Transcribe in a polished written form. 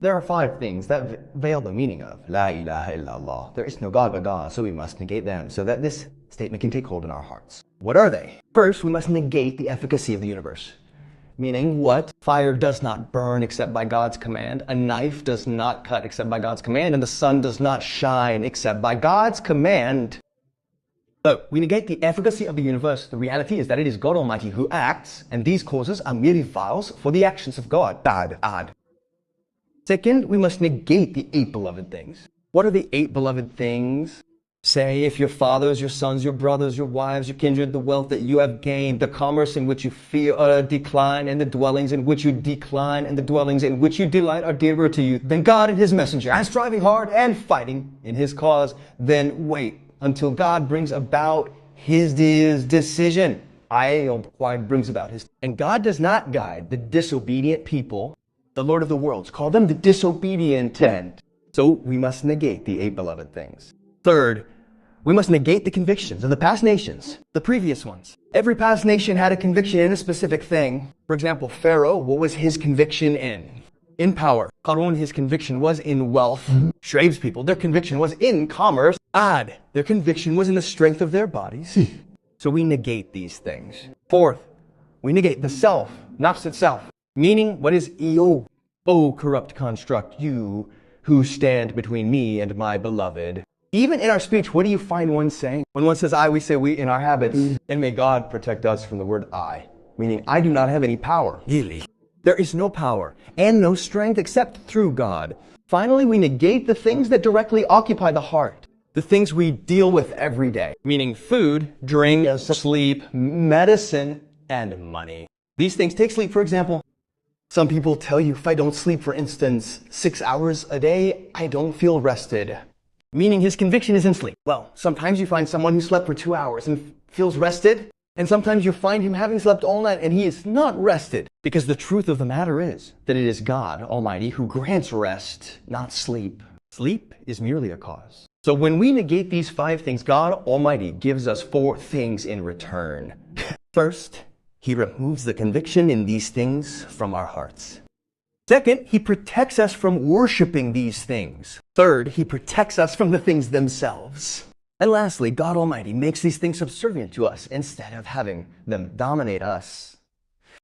There are 5 things that veil the meaning of La ilaha illallah. There is no God but God, so we must negate them so that this statement can take hold in our hearts. What are they? First, we must negate the efficacy of the universe. Meaning what? Fire does not burn except by God's command. A knife does not cut except by God's command. And the sun does not shine except by God's command. So, we negate the efficacy of the universe. The reality is that it is God Almighty who acts, and these causes are merely vials for the actions of God. Bad. Second, we must negate the 8 beloved things. What are the 8 beloved things? Say, if your fathers, your sons, your brothers, your wives, your kindred, the wealth that you have gained, the commerce in which you fear decline, and the dwellings in which you decline, and the dwellings in which you delight are dearer to you than God and His messenger, and striving hard and fighting in His cause, then wait until God brings about His decision. Brings about His. And God does not guide the disobedient people. The Lord of the worlds called them the disobedient. So we must negate the 8 beloved things. Third, we must negate the convictions of the past nations, the previous ones. Every past nation had a conviction in a specific thing. For example, Pharaoh, what was his conviction in? In power. Qarun, his conviction was in wealth. Shuaib's people, their conviction was in commerce. Ad, their conviction was in the strength of their bodies. So we negate these things. Fourth, we negate the self, nafs itself. Meaning, what is ego? O corrupt construct, you who stand between me and my beloved. Even in our speech, what do you find one saying? When one says I, we say we in our habits. And may God protect us from the word I. Meaning, I do not have any power. Really? There is no power and no strength except through God. Finally, we negate the things that directly occupy the heart. The things we deal with every day. Meaning food, drink, sleep, medicine, and money. These things take sleep, for example. Some people tell you, if I don't sleep, for instance, 6 hours a day, I don't feel rested. Meaning his conviction is in sleep. Well, sometimes you find someone who slept for 2 hours and feels rested. And sometimes you find him having slept all night and he is not rested. Because the truth of the matter is that it is God Almighty who grants rest, not sleep. Sleep is merely a cause. So when we negate these 5 things, God Almighty gives us 4 things in return. First, He removes the conviction in these things from our hearts. Second, He protects us from worshiping these things. Third, He protects us from the things themselves. And lastly, God Almighty makes these things subservient to us instead of having them dominate us.